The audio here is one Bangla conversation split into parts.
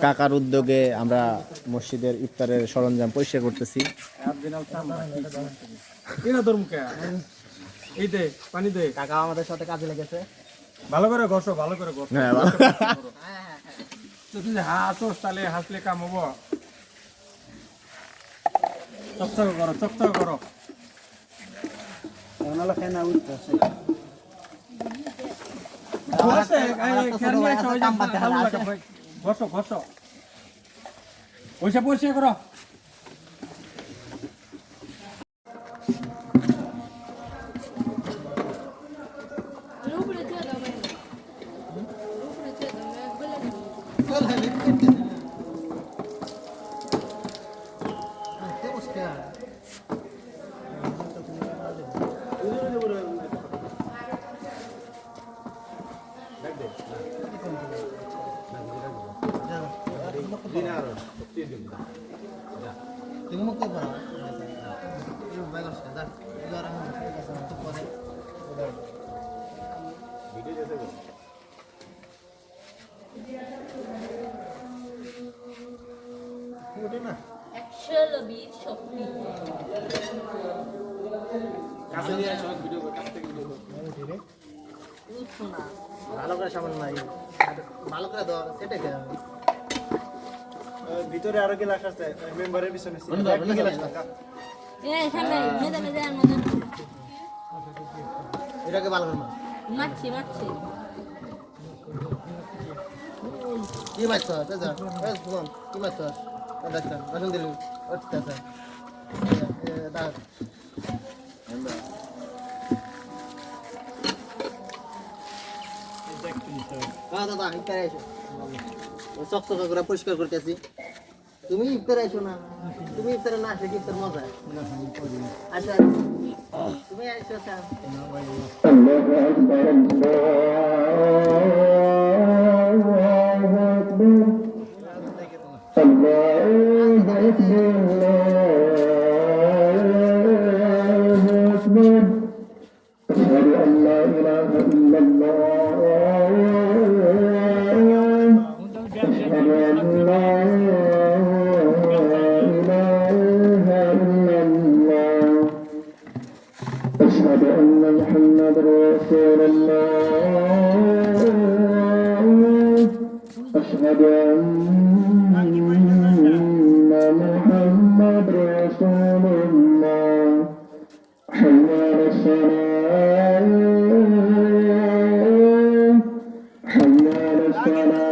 কাকার উদ্যোগে আমরা মসজিদের ইফতারের সরঞ্জাম পরিষ্কার করতেছি। পানি দে, কাকা আমাদের সাথে কাজে লেগেছে। ভালো করে ঘষো, ভালো করে ঘষো। হ্যাঁ, তুই যদি হাসোস তাহলে হাসলে কাম হবো। চকচক করো, চকচক করো। ঘষো ঘষো, পয়সা পয়সা করো। ভালো করে সামান নাই, ভালো করে ধর, সেটাই ভিতরে আরো গ্লাস আছে মেম্বারের পিছনে। এটাকে ভালো করে মারছি মারছি কি মাছ কি মাছ রসুন দিল দাদা ইফতারে আইসো, চকচক করে পরিষ্কার করতেছি। তুমি ইফতারে আইসো না, তুমি ইফতারে না আসলে কি ইফতার মজা। আচ্ছা তুমি আইসো। أشهد أن محمد رسول الله أشهد أن محمد رسول الله حي على الصلاة حي على الصلاة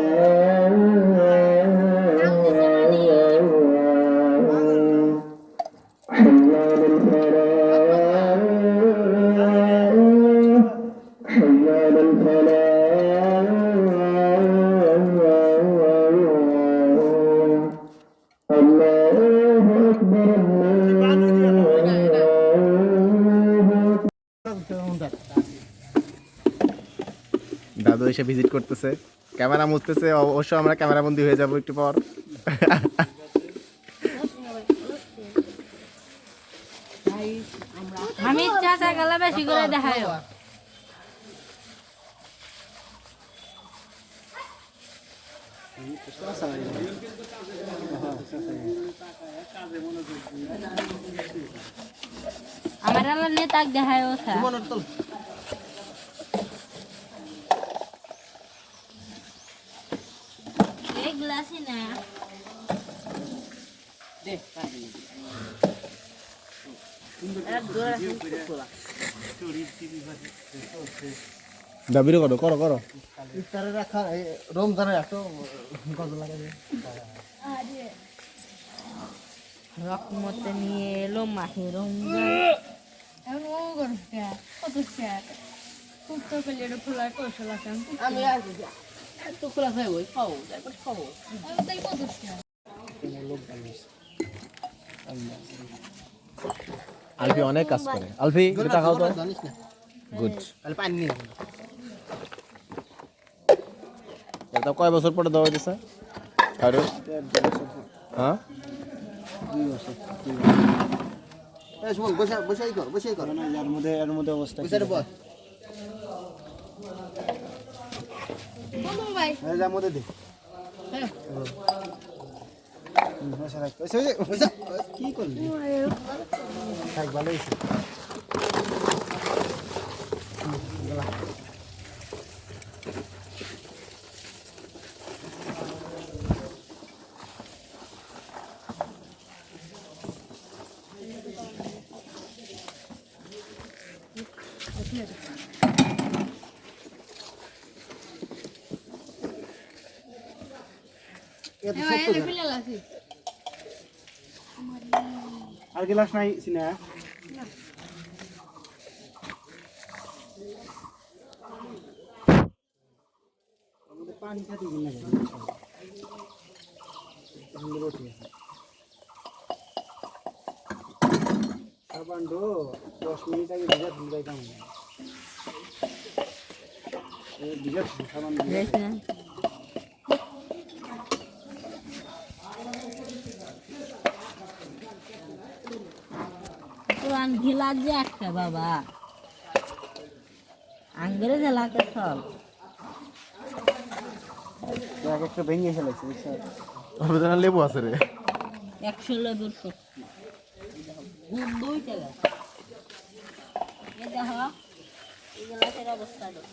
حي على الفلاح حي على الفلاح الله أكبر দাদু এসে ভিজিট করতেছে, ক্যামেরা মুছতেছে। অবশ্য আমরা ক্যামেরা বন্দি হয়ে যাব একটু পর। আমি চাচা গেলে বেশি করে দেখায়। আমার আল্লাহ নেতাক দেখায় ওঠা এই গ্লাসে না দাবিরও করো করো করো। ইফতারে রাখা রমজানে এত গজ লাগে। রকমতে নিয়ে এলো মাহে রমজান। এখন ও করছে কত শেয়ার খুব তো পেলে খোলার কৌশল আছে। আমি আর এত খোলা খাই ওই খাও তারপর খাবো তাই কত শেয়ার। আলফি অনেক কাজ করে। আলফি এটা খাও তো। গুড। তাহলে পানি নিয়ে এটা কয় বছর পরে দেওয়া হয়েছে? আরে হ্যাঁ 2 বছর। বসাই কর না, এর মধ্যে অবস্থা। ভাই এই যা মধ্যে দে হ্যাঁ বসে রাখ কি করলি থাক ভালো হয়েছে এত ভাই সত্য এনে না। ফেলে লাসি আর গিলাস নাই সিনা আমাদের পানি খাতে কিনা সাবান ডো 10 মিনিট আগে ভিজা ভুল যাই কেমন ভিজা সাবান পুরান ঘিলা যে একটা বাবা আঙ্গরে জেলাকে সব এক একটা ভেঙে ফেলেছে বুঝছো লেবু আছে রে 100 লেবুর শক্তি গুণ 2 টাকা এই দেখো এই জেলাকের অবস্থা দেখো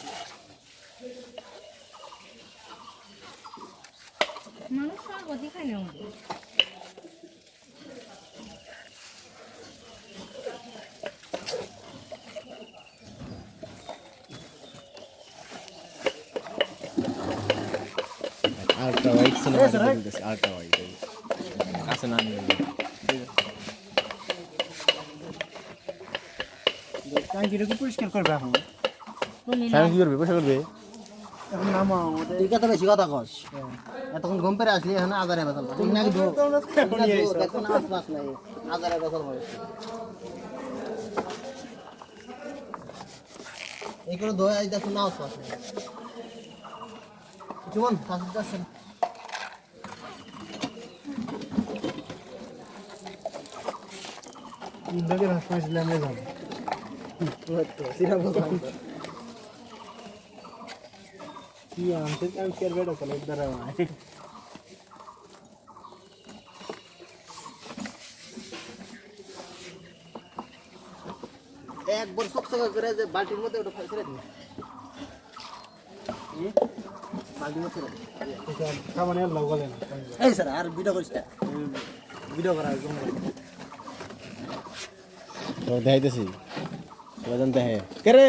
মানুষ সর্বতি খায় না ওদের। আরেকটা হোয়াইট ছিল আরেকটা হোয়াইট কাছে না ট্যাঙ্কিটা কি পরিষ্কার করবে এখন তুমি না সাহেব কি করবে পয়সা করবে এখন নামা আমাদের তুই কত বেশি কথা কস এতক্ষণ ঘুম পেরে আসলি এখন আজারে বেতন তুই নাকি এখন আশপাশ নাই আজারে বেতন হয় এইগুলো ধোয়া এই দেখুন না আশপাশ নেই জীবন ফাঁসি যাচ্ছেন ইন্দ্রকে রাস্তায় ছিল আমরা যাবো কি আনতে আমি কেয়ার বেড়া চলে দ্বারা একবার সকসকা করে যে বালতির মধ্যে ওটা ছেড়ে দিন বালতির মধ্যে ছেড়ে দিন খাবার নিয়ে লাভ বলে না এই স্যার আর ভিডিও করিস না ভিডিও করা একদম তো দেখাইতেছি বাজান দেখে কে রে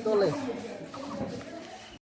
চলে